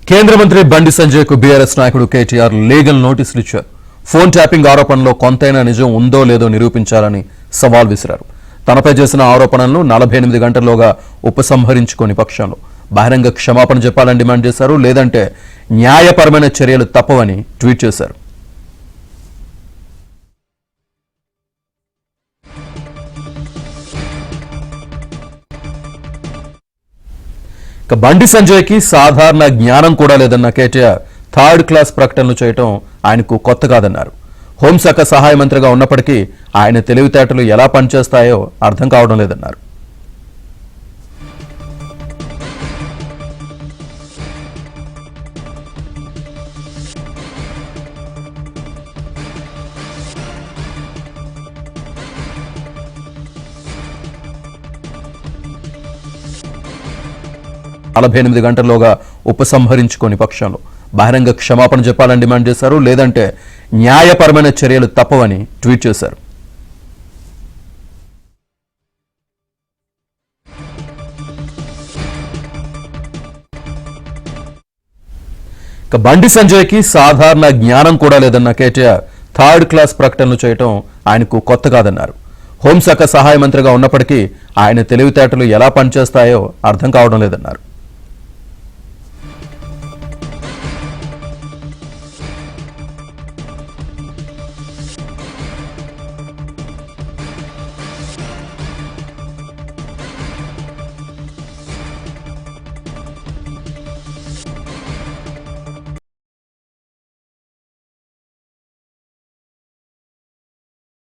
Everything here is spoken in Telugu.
కేంద్ర మంత్రి బండి సంజయ్ కు బీఆర్ఎస్ నాయకుడు కేటీఆర్ లీగల్ నోటీసులు ఇచ్చారు. ఫోన్ ట్యాపింగ్ ఆరోపణలో కొంతైనా నిజం ఉందో లేదో నిరూపించాలని సవాల్ విసిరారు. తనపై చేసిన ఆరోపణలను 48 గంటల్లోగా ఉపసంహరించుకోని పక్షంలో బహిరంగ క్షమాపణ చెప్పాలని డిమాండ్ చేశారు. లేదంటే న్యాయపరమైన చర్యలు తప్పవని ట్వీట్ చేశారు. బండి సంజయ్కి సాధారణ జ్ఞానం కూడా లేదన్న కేటీఆర్ థర్డ్ క్లాస్ ప్రకటనలు చేయడం ఆయనకు కొత్త కాదన్నారు. హోంశాఖ సహాయ మంత్రిగా ఉన్నప్పటికీ ఆయన తెలివితేటలు ఎలా పనిచేస్తాయో అర్థం కావడం లేదన్నారు. నలభై 48 గంటల్లోగా ఉపసంహరించుకోని పక్షంలో బహిరంగ క్షమాపణ చెప్పాలని డిమాండ్ చేశారు. లేదంటే న్యాయపరమైన చర్యలు తప్పవని ట్వీట్ చేశారు. బండి సంజయ్కి సాధారణ జ్ఞానం కూడా లేదన్న కేటీఆర్ థర్డ్ క్లాస్ ప్రకటనలు చేయడం ఆయనకు కొత్త కాదన్నారు. హోంశాఖ సహాయ మంత్రిగా ఉన్నప్పటికీ ఆయన తెలివితేటలు ఎలా పనిచేస్తాయో అర్థం కావడం లేదన్నారు.